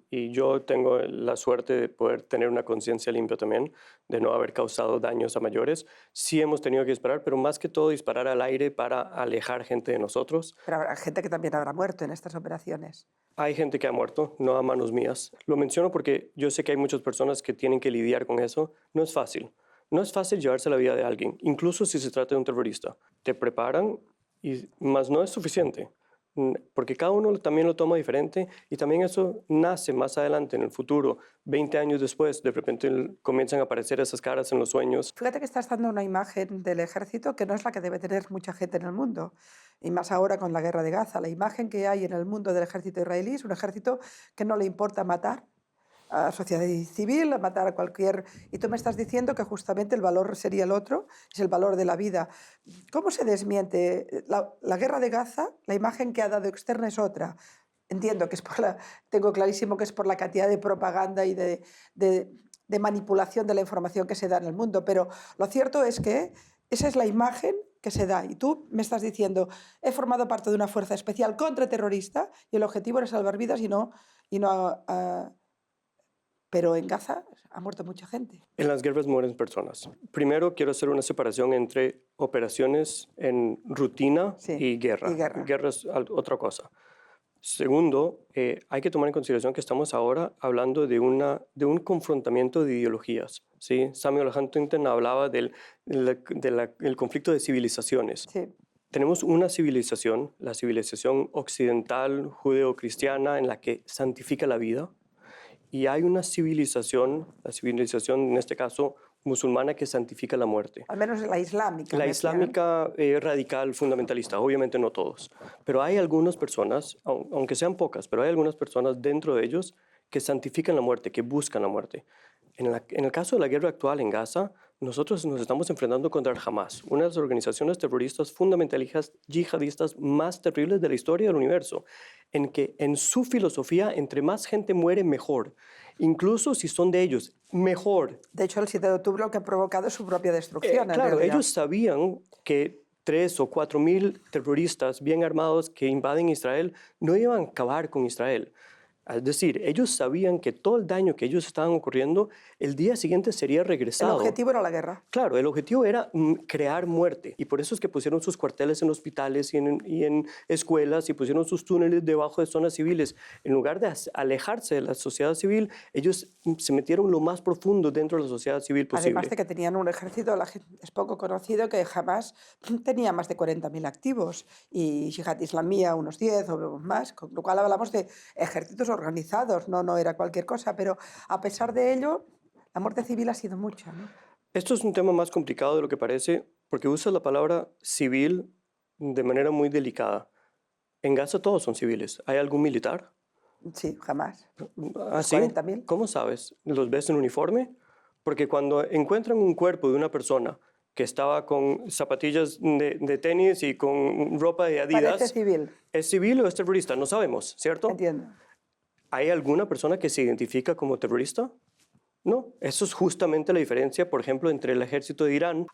Y yo tengo la suerte de poder tener una conciencia limpia también, de no haber causado daños a mayores. Sí hemos tenido que disparar, pero más que todo disparar al aire para alejar gente de nosotros. Pero habrá gente que también habrá muerto en estas operaciones. Hay gente que ha muerto, no a manos mías. Lo menciono porque yo sé que hay muchas personas que tienen que lidiar con eso. No es fácil. No es fácil llevarse la vida de alguien, incluso si se trata de un terrorista. Te preparan, más no es suficiente. Porque cada uno también lo toma diferente y también eso nace más adelante en el futuro, 20 años después, de repente comienzan a aparecer esas caras en los sueños. Fíjate que estás dando una imagen del ejército que no es la que debe tener mucha gente en el mundo, y más ahora con la guerra de Gaza. La imagen que hay en el mundo del ejército israelí es un ejército que no le importa matar a la sociedad civil, a matar a cualquier... Y tú me estás diciendo que justamente el valor sería el otro, es el valor de la vida. ¿Cómo se desmiente? La guerra de Gaza, la imagen que ha dado externa es otra. Entiendo que es tengo clarísimo que es por la cantidad de propaganda y de manipulación de la información que se da en el mundo, pero lo cierto es que esa es la imagen que se da. Y tú me estás diciendo, he formado parte de una fuerza especial contraterrorista y el objetivo era salvar vidas y no pero en Gaza ha muerto mucha gente. En las guerras mueren personas. Primero quiero hacer una separación entre operaciones en rutina y guerra. Guerra es otra cosa. Segundo, hay que tomar en consideración que estamos ahora hablando de un confrontamiento de ideologías. ¿Sí? Samuel Huntington hablaba del conflicto de civilizaciones. Sí. Tenemos una civilización, la civilización occidental, judeo-cristiana, en la que santifica la vida. Y hay una civilización, la civilización en este caso musulmana que santifica la muerte. Al menos la islámica. La me decían. islámica radical, fundamentalista, obviamente no todos, pero hay algunas personas, aunque sean pocas, pero hay algunas personas dentro de ellos que santifican la muerte, que buscan la muerte. En el caso de la guerra actual en Gaza, nosotros nos estamos enfrentando contra el Hamas, una de las organizaciones terroristas fundamentalistas yihadistas más terribles de la historia del universo, en que en su filosofía, entre más gente muere, mejor. Incluso si son de ellos, mejor. De hecho, el 7 de octubre lo que ha provocado es su propia destrucción. Claro, ellos sabían que 3 o 4 mil terroristas bien armados que invaden Israel no iban a acabar con Israel. Es decir, ellos sabían que todo el daño que ellos estaban ocurriendo, el día siguiente sería regresado. El objetivo era la guerra. Claro, el objetivo era crear muerte. Y por eso es que pusieron sus cuarteles en hospitales y en escuelas y pusieron sus túneles debajo de zonas civiles. En lugar de alejarse de la sociedad civil, ellos se metieron lo más profundo dentro de la sociedad civil posible. Además de que tenían un ejército, es poco conocido que jamás tenía más de 40.000 activos y Yihad Islamía unos 10 o más, con lo cual hablamos de ejércitos organizados, no era cualquier cosa, pero a pesar de ello, la muerte civil ha sido mucha, ¿no? Esto es un tema más complicado de lo que parece porque usa la palabra civil de manera muy delicada. En Gaza todos son civiles. ¿Hay algún militar? Sí, jamás. ¿Ah, sí? 40.000. ¿Cómo sabes? ¿Los ves en uniforme? Porque cuando encuentran un cuerpo de una persona que estaba con zapatillas de tenis y con ropa de Adidas, Parece civil. ¿es civil o es terrorista? No sabemos, ¿cierto? Entiendo. ¿Hay alguna persona que se identifica como terrorista? No, eso es justamente la diferencia, por ejemplo, entre el ejército de Irán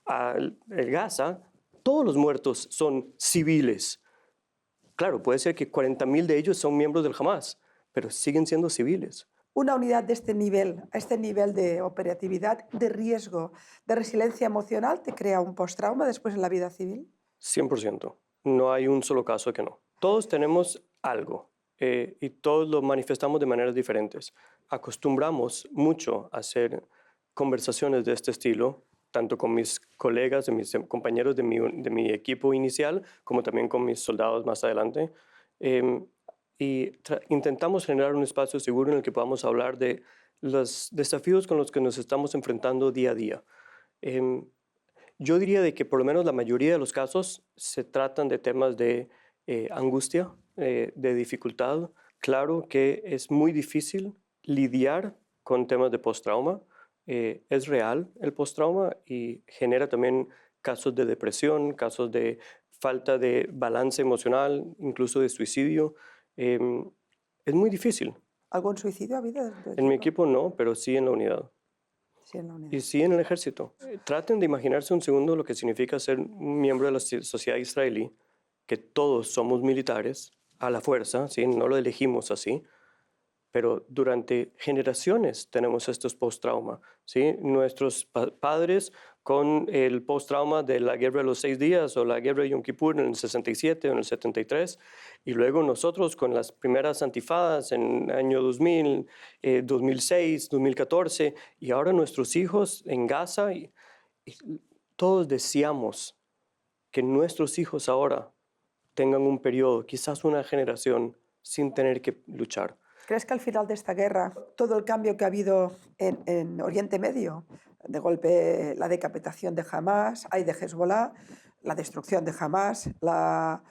y Gaza. Todos los muertos son civiles. Claro, puede ser que 40.000 de ellos son miembros del Hamas, pero siguen siendo civiles. Una unidad de este nivel, a este nivel de operatividad, de riesgo, de resiliencia emocional, ¿te crea un postrauma después en la vida civil? 100%. No hay un solo caso que no. Todos tenemos algo y todos lo manifestamos de maneras diferentes. Acostumbramos mucho a hacer conversaciones de este estilo, tanto con mis colegas, mis compañeros de mi equipo inicial, como también con mis soldados más adelante. Y intentamos generar un espacio seguro en el que podamos hablar de los desafíos con los que nos estamos enfrentando día a día. Yo diría de que por lo menos la mayoría de los casos se tratan de temas de angustia, de dificultad. Claro que es muy difícil lidiar con temas de postrauma. Es real el postrauma y genera también casos de depresión, casos de falta de balance emocional, incluso de suicidio. Es muy difícil. ¿Algún suicidio ha habido? En mi equipo no, pero sí en la unidad. Sí, en la unidad. Y sí en el ejército. Traten de imaginarse un segundo lo que significa ser un miembro de la sociedad israelí, que todos somos militares a la fuerza, ¿sí? No lo elegimos así, pero durante generaciones tenemos estos post-trauma, ¿sí? Nuestros padres con el post-trauma de la guerra de los 6 días o la guerra de Yom Kippur en el 67 o en el 73, y luego nosotros con las primeras antifadas en el año 2000, 2006, 2014, y ahora nuestros hijos en Gaza, y todos deseamos que nuestros hijos ahora tengan un periodo, quizás una generación, sin tener que luchar. ¿Crees que al final de esta guerra, todo el cambio que ha habido en Oriente Medio, de golpe la decapitación de Hamas, de Hezbollah, la destrucción de Hamas, la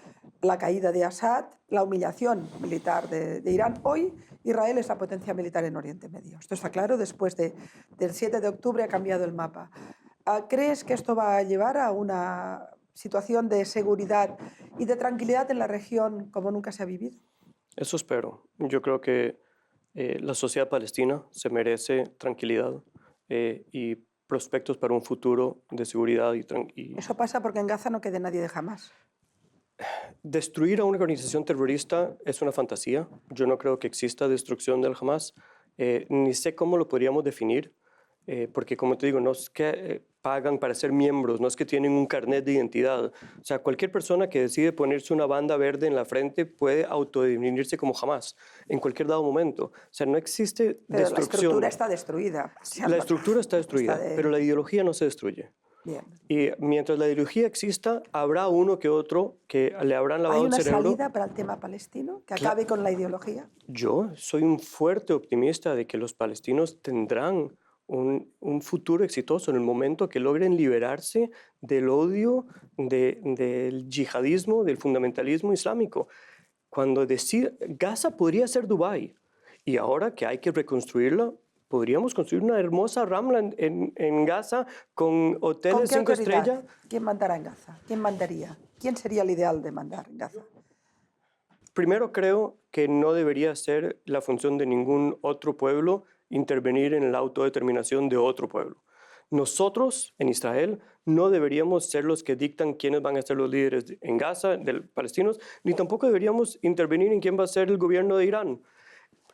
caída de Assad, la humillación militar de Irán, hoy Israel es la potencia militar en Oriente Medio? Esto está claro, después del 7 de octubre ha cambiado el mapa. ¿Crees que esto va a llevar a una situación de seguridad y de tranquilidad en la región como nunca se ha vivido? Eso espero. Yo creo que la sociedad palestina se merece tranquilidad y prospectos para un futuro de seguridad y Eso pasa porque en Gaza no quede nadie de Hamas. destruir a una organización terrorista es una fantasía. Yo no creo que exista destrucción del Hamas. Ni sé cómo lo podríamos definir, porque como te digo, no es que pagan para ser miembros, no es que tienen un carnet de identidad. O sea, cualquier persona que decide ponerse una banda verde en la frente puede autodefinirse como Hamas en cualquier dado momento. O sea, no existe Pero destrucción. la estructura está destruida. La estructura está destruida, pero la ideología no se destruye. Bien. Y mientras la ideología exista, habrá uno que otro que le habrán lavado ¿Hay el una cerebro. salida para el tema palestino que acabe con la ideología? Yo soy un fuerte optimista de que los palestinos tendrán un futuro exitoso en el momento que logren liberarse del odio, del yihadismo, del fundamentalismo islámico. Cuando Gaza podría ser Dubái, y ahora que hay que reconstruirla, podríamos construir una hermosa Ramla en Gaza con ¿Con hoteles qué 5 autoridad? estrellas. ¿Quién mandará en Gaza? ¿Quién mandaría? ¿Quién sería el ideal de mandar en Gaza? Primero, creo que no debería ser la función de ningún otro pueblo intervenir en la autodeterminación de otro pueblo. Nosotros, en Israel, no deberíamos ser los que dictan quiénes van a ser los líderes en Gaza, de los palestinos, ni tampoco deberíamos intervenir en quién va a ser el gobierno de Irán.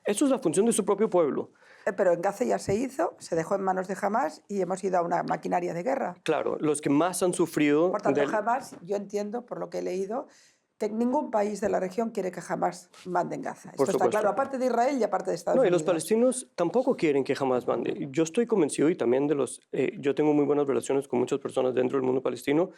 Eso es la función de su propio pueblo. Pero en Gaza ya se hizo, se dejó en manos de Hamás y hemos ido a una maquinaria de guerra. Claro, los que más han sufrido... Por tanto, Hamás, yo entiendo, por lo que he leído, que ningún país de la región quiere que Hamás mande en Gaza. Esto está claro, aparte de Israel y aparte de Estados No, y Unidos. los palestinos tampoco quieren que Hamás mande. Yo estoy convencido y también yo tengo muy buenas relaciones con muchas personas dentro del mundo palestino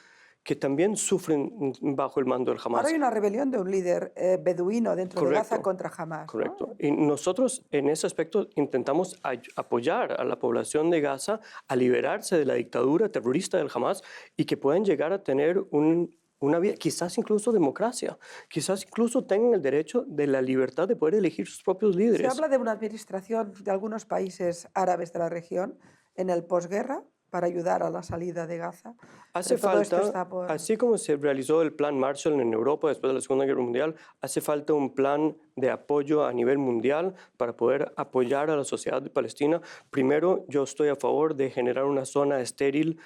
que también sufren bajo el mando del Hamás. Ahora hay una rebelión de un líder beduino dentro de Gaza contra Hamás. Correcto. ¿No? Y nosotros en ese aspecto intentamos apoyar a la población de Gaza a liberarse de la dictadura terrorista del Hamás y que puedan llegar a tener una vida, quizás incluso democracia, quizás incluso tengan el derecho de la libertad de poder elegir sus propios líderes. Se habla de una administración de algunos países árabes de la región en el posguerra para ayudar a la salida de Gaza. Hace falta, así como se realizó el Plan Marshall en Europa después de la Segunda Guerra Mundial, hace falta un plan de apoyo a nivel mundial para poder apoyar a la sociedad de Palestina. Primero, yo estoy a favor de generar una zona estéril,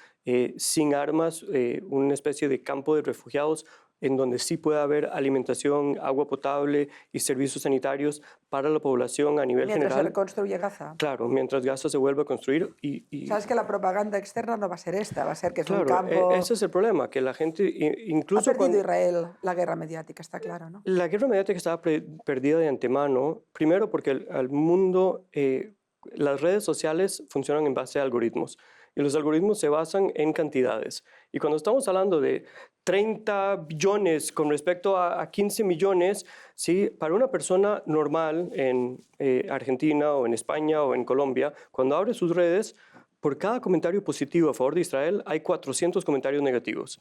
sin armas, una especie de campo de refugiados en donde sí pueda haber alimentación, agua potable y servicios sanitarios para la población a nivel general. Mientras se reconstruye Gaza. Claro, mientras Gaza se vuelve a construir. Sabes que la propaganda externa no va a ser esta, va a ser que es un Claro, campo... ese es el problema, que la gente incluso... Ha perdido Israel la guerra mediática, está claro, ¿no? La guerra mediática estaba perdida de antemano, primero porque al mundo, las redes sociales funcionan en base a algoritmos y los algoritmos se basan en cantidades. Y cuando estamos hablando de 30 billones con respecto a 15 millones, ¿sí? Para una persona normal en Argentina o en España o en Colombia, cuando abre sus redes, por cada comentario positivo a favor de Israel hay 400 comentarios negativos.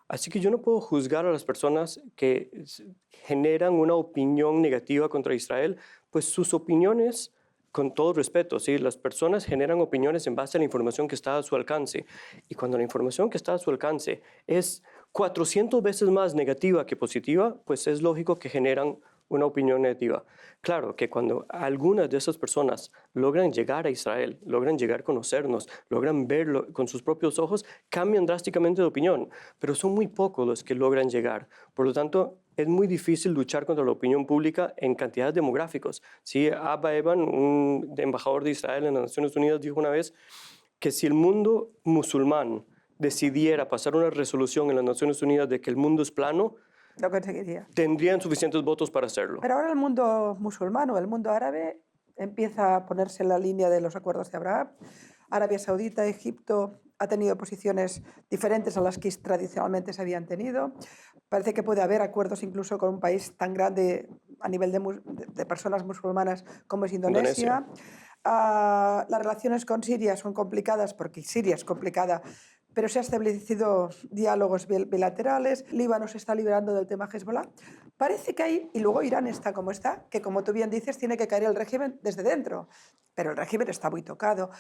Así que yo no puedo juzgar a las personas que generan una opinión negativa contra Israel, pues sus opiniones, con todo respeto, ¿sí? Las personas generan opiniones en base a la información que está a su alcance. Y cuando la información que está a su alcance es 400 veces más negativa que positiva, pues es lógico que generan una opinión negativa. Claro que cuando algunas de esas personas logran llegar a Israel, logran llegar a conocernos, logran verlo con sus propios ojos, cambian drásticamente de opinión, pero son muy pocos los que logran llegar. Por lo tanto, es muy difícil luchar contra la opinión pública en cantidades demográficas. Sí, Abba Eban, un embajador de Israel en las Naciones Unidas, dijo una vez que si el mundo musulmán decidiera pasar una resolución en las Naciones Unidas de que el mundo es plano, lo conseguiría. Tendrían suficientes votos para hacerlo. Pero ahora el mundo musulmán o el mundo árabe empieza a ponerse en la línea de los acuerdos de Abraham. Arabia Saudita, Egipto ha tenido posiciones diferentes a las que tradicionalmente se habían tenido. Parece que puede haber acuerdos incluso con un país tan grande a nivel de personas musulmanas como es Indonesia. Las relaciones con Siria son complicadas porque Siria es complicada, pero se han establecido diálogos bilaterales. Líbano se está liberando del tema Hezbollah. Parece que hay, y luego Irán está como está, que como tú bien dices, tiene que caer el régimen desde dentro, pero el régimen está muy tocado.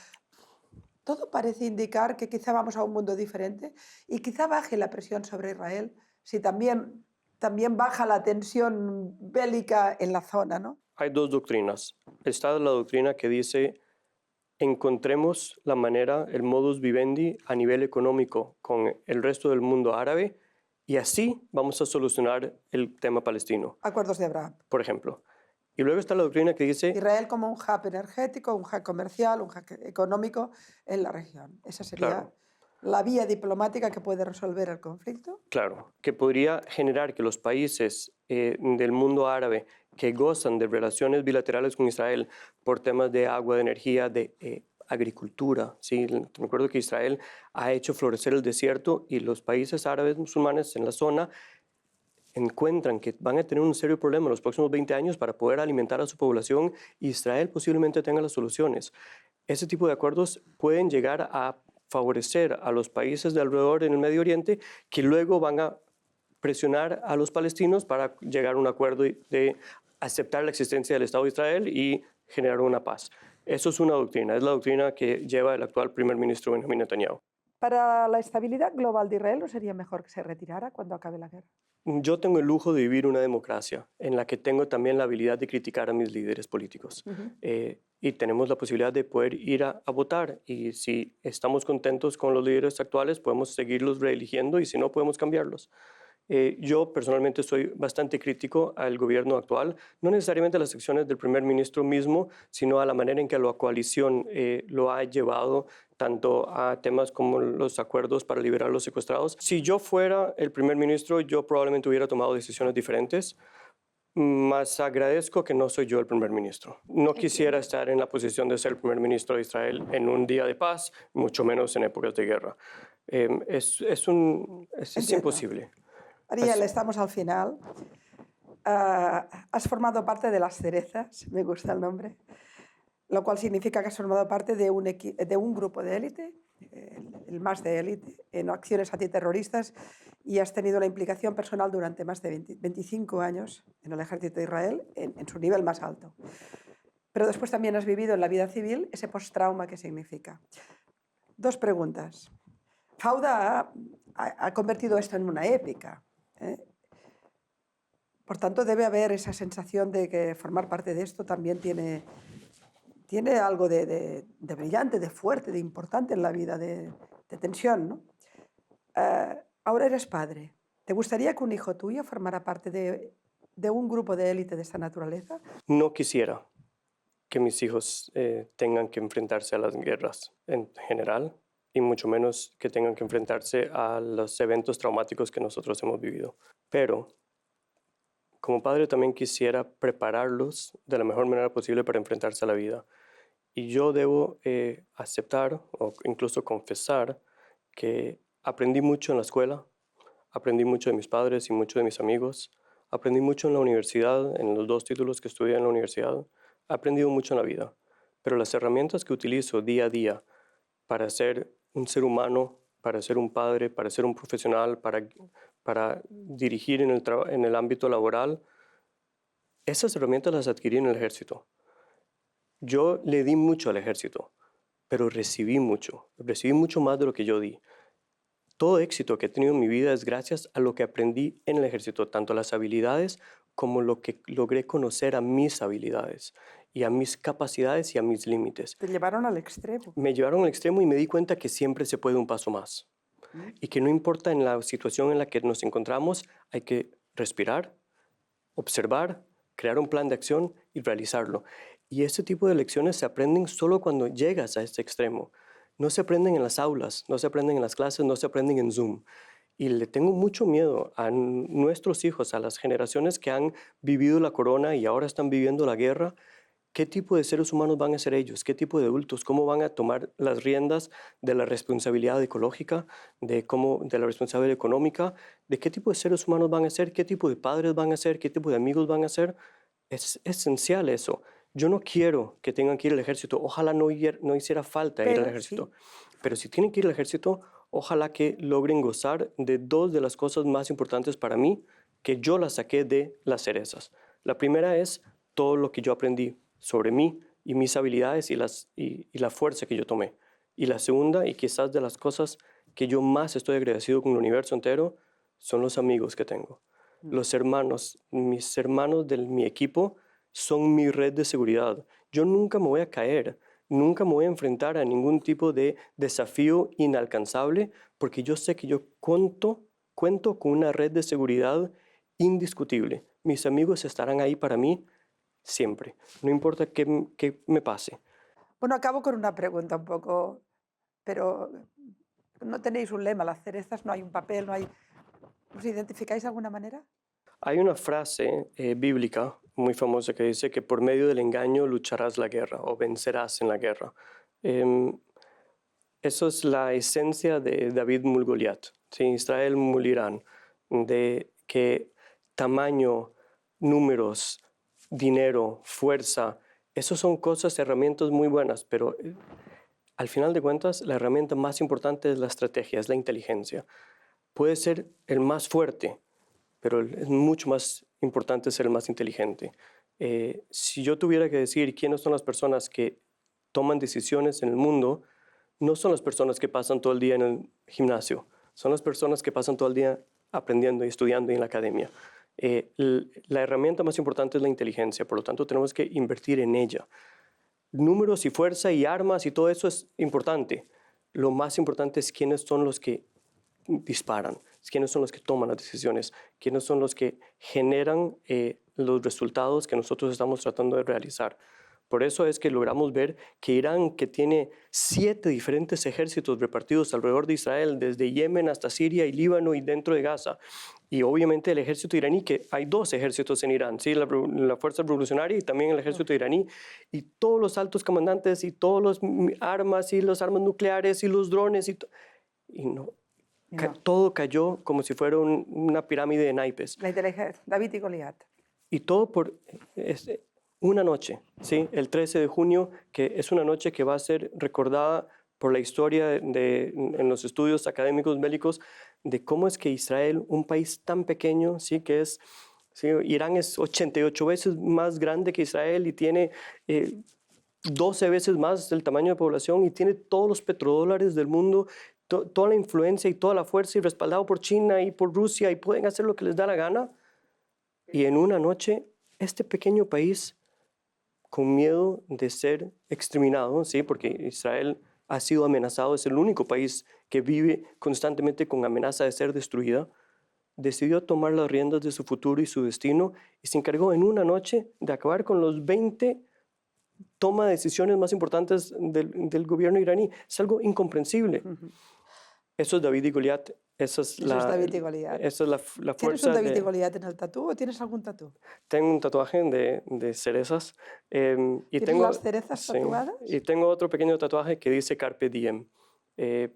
Todo parece indicar que quizá vamos a un mundo diferente y quizá baje la presión sobre Israel si también baja la tensión bélica en la zona, ¿no? Hay dos doctrinas. Está la doctrina que dice encontremos la manera, el modus vivendi a nivel económico con el resto del mundo árabe y así vamos a solucionar el tema palestino. Acuerdos de Abraham. Por ejemplo. Y luego está la doctrina que dice... Israel como un hub energético, un hub comercial, un hub económico en la región. Esa sería la vía diplomática que puede resolver el conflicto. Claro, que podría generar que los países del mundo árabe que gozan de relaciones bilaterales con Israel por temas de agua, de energía, de agricultura. ¿Sí? Me acuerdo que Israel ha hecho florecer el desierto y los países árabes musulmanes en la zona encuentran que van a tener un serio problema en los próximos 20 años para poder alimentar a su población, Israel posiblemente tenga las soluciones. Ese tipo de acuerdos pueden llegar a favorecer a los países de alrededor en el Medio Oriente, que luego van a presionar a los palestinos para llegar a un acuerdo de aceptar la existencia del Estado de Israel y generar una paz. Eso es una doctrina, es la doctrina que lleva el actual primer ministro Benjamin Netanyahu. Para la estabilidad global de Israel, ¿no sería mejor que se retirara cuando acabe la guerra? Yo tengo el lujo de vivir una democracia en la que tengo también la habilidad de criticar a mis líderes políticos. Y tenemos la posibilidad de poder ir a votar. Y si estamos contentos con los líderes actuales, podemos seguirlos reeligiendo y si no, podemos cambiarlos. Yo personalmente soy bastante crítico al gobierno actual, no necesariamente a las acciones del primer ministro mismo, sino a la manera en que la coalición lo ha llevado tanto a temas como los acuerdos para liberar a los secuestrados. Si yo fuera el primer ministro, yo probablemente hubiera tomado decisiones diferentes, mas agradezco que no soy yo el primer ministro. No quisiera estar en la posición de ser el primer ministro de Israel en un día de paz, mucho menos en épocas de guerra. Es imposible. Ariel, estamos al final. Has formado parte de las cerezas, me gusta el nombre, lo cual significa que has formado parte de un grupo de élite, el más de élite, en acciones antiterroristas y has tenido una implicación personal durante más de 25 años en el ejército de Israel, en su nivel más alto. Pero después también has vivido en la vida civil ese post-trauma que significa. Dos preguntas. Fauda ha convertido esto en una épica. Por tanto, debe haber esa sensación de que formar parte de esto también tiene algo de brillante, de fuerte, de importante en la vida, de tensión, ¿no? Ahora eres padre. ¿Te gustaría que un hijo tuyo formara parte de un grupo de élite de esta naturaleza? No quisiera que mis hijos tengan que enfrentarse a las guerras en general y mucho menos que tengan que enfrentarse a los eventos traumáticos que nosotros hemos vivido. Pero como padre también quisiera prepararlos de la mejor manera posible para enfrentarse a la vida. Y yo debo aceptar o incluso confesar que aprendí mucho en la escuela, aprendí mucho de mis padres y mucho de mis amigos, aprendí mucho en la universidad, en los 2 títulos que estudié en la universidad, he aprendido mucho en la vida. Pero las herramientas que utilizo día a día para ser un ser humano, para ser un padre, para ser un profesional, para dirigir en el ámbito laboral, esas herramientas las adquirí en el ejército. Yo le di mucho al ejército, pero recibí mucho más de lo que yo di. Todo éxito que he tenido en mi vida es gracias a lo que aprendí en el ejército, tanto las habilidades como lo que logré conocer a mis habilidades y a mis capacidades y a mis límites. Te llevaron al extremo. Me llevaron al extremo y me di cuenta que siempre se puede un paso más. Y que no importa en la situación en la que nos encontramos, hay que respirar, observar, crear un plan de acción y realizarlo. Y este tipo de lecciones se aprenden solo cuando llegas a este extremo. No se aprenden en las aulas, no se aprenden en las clases, no se aprenden en Zoom. Y le tengo mucho miedo a nuestros hijos, a las generaciones que han vivido la corona y ahora están viviendo la guerra. ¿Qué tipo de seres humanos van a ser ellos? ¿Qué tipo de adultos? ¿Cómo van a tomar las riendas de la responsabilidad ecológica, de la responsabilidad económica? ¿De qué tipo de seres humanos van a ser? ¿Qué tipo de padres van a ser? ¿Qué tipo de amigos van a ser? Es esencial eso. Yo no quiero que tengan que ir al ejército. Ojalá no hiciera falta ir al ejército. Sí. Pero si tienen que ir al ejército, ojalá que logren gozar de 2 de las cosas más importantes para mí, que yo las saqué de las cerezas. La primera es todo lo que yo aprendí sobre mí y mis habilidades y la fuerza que yo tomé. Y la segunda, y quizás de las cosas que yo más estoy agradecido con el universo entero, son los amigos que tengo. Los hermanos, mis hermanos de mi equipo son mi red de seguridad. Yo nunca me voy a caer, nunca me voy a enfrentar a ningún tipo de desafío inalcanzable, porque yo sé que yo cuento con una red de seguridad indiscutible. Mis amigos estarán ahí para mí siempre, no importa qué me pase. Bueno, acabo con una pregunta un poco, pero no tenéis un lema, las cerezas, no hay un papel, no hay... ¿Os identificáis de alguna manera? Hay una frase bíblica muy famosa que dice que por medio del engaño lucharás la guerra o vencerás en la guerra. Eso es la esencia de David mul Goliat, ¿sí? Israel mul Irán, de que tamaño, números, dinero, fuerza, esos son cosas, herramientas muy buenas, pero al final de cuentas la herramienta más importante es la estrategia, es la inteligencia. Puede ser el más fuerte, pero es mucho más importante ser el más inteligente. Si yo tuviera que decir quiénes son las personas que toman decisiones en el mundo, no son las personas que pasan todo el día en el gimnasio, son las personas que pasan todo el día aprendiendo y estudiando en la academia. La herramienta más importante es la inteligencia, por lo tanto tenemos que invertir en ella. Números y fuerza y armas y todo eso es importante. Lo más importante es quiénes son los que disparan, quiénes son los que toman las decisiones, quiénes son los que generan los resultados que nosotros estamos tratando de realizar. Por eso es que logramos ver que Irán, que tiene 7 diferentes ejércitos repartidos alrededor de Israel, desde Yemen hasta Siria y Líbano y dentro de Gaza, y obviamente el ejército iraní, que hay 2 ejércitos en Irán, ¿sí? la fuerza revolucionaria y también el ejército iraní, y todos los altos comandantes y todas las armas y las armas nucleares y los drones, y no, No. todo cayó como si fuera una pirámide de naipes. La inteligencia, David y Goliat. Y todo por una noche, ¿sí? El 13 de junio, que es una noche que va a ser recordada por la historia en los estudios académicos bélicos de cómo es que Israel, un país tan pequeño, ¿sí? Que es, ¿sí? Irán es 88 veces más grande que Israel y tiene 12 veces más el tamaño de población y tiene todos los petrodólares del mundo, toda la influencia y toda la fuerza y respaldado por China y por Rusia y pueden hacer lo que les da la gana. Y en una noche, este pequeño país, con miedo de ser exterminado, ¿sí? Porque Israel ha sido amenazado, es el único país que vive constantemente con amenaza de ser destruida, decidió tomar las riendas de su futuro y su destino y se encargó en una noche de acabar con los 20 toma de decisiones más importantes del gobierno iraní. Es algo incomprensible. Eso es David y Goliat. Eso es David y Goliat. Esa es la ¿Tienes fuerza un David y Goliat en el tatú o tienes algún tatú? Tengo un tatuaje de cerezas. Y ¿Tienes tengo, las cerezas sí, tatuadas? y tengo otro pequeño tatuaje que dice Carpe Diem,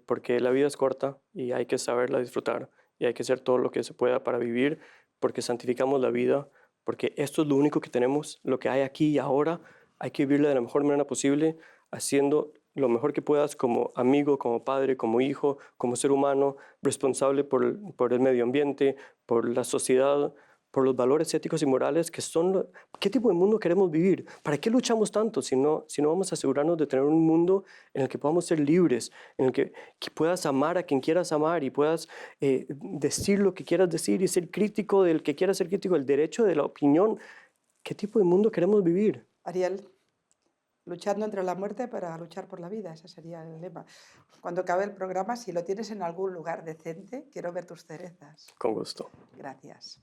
porque la vida es corta y hay que saberla disfrutar y hay que hacer todo lo que se pueda para vivir, porque santificamos la vida, porque esto es lo único que tenemos, lo que hay aquí y ahora, hay que vivirla de la mejor manera posible, haciendo lo mejor que puedas como amigo, como padre, como hijo, como ser humano, responsable por el medio ambiente, por la sociedad, por los valores éticos y morales que son, ¿qué tipo de mundo queremos vivir? ¿Para qué luchamos tanto si no vamos a asegurarnos de tener un mundo en el que podamos ser libres, en el que puedas amar a quien quieras amar y puedas decir lo que quieras decir y ser crítico del que quieras ser crítico, el derecho de la opinión? ¿Qué tipo de mundo queremos vivir? Ariel, luchando entre la muerte para luchar por la vida, ese sería el lema. Cuando acabe el programa, si lo tienes en algún lugar decente, quiero ver tus cerezas. Con gusto. Gracias.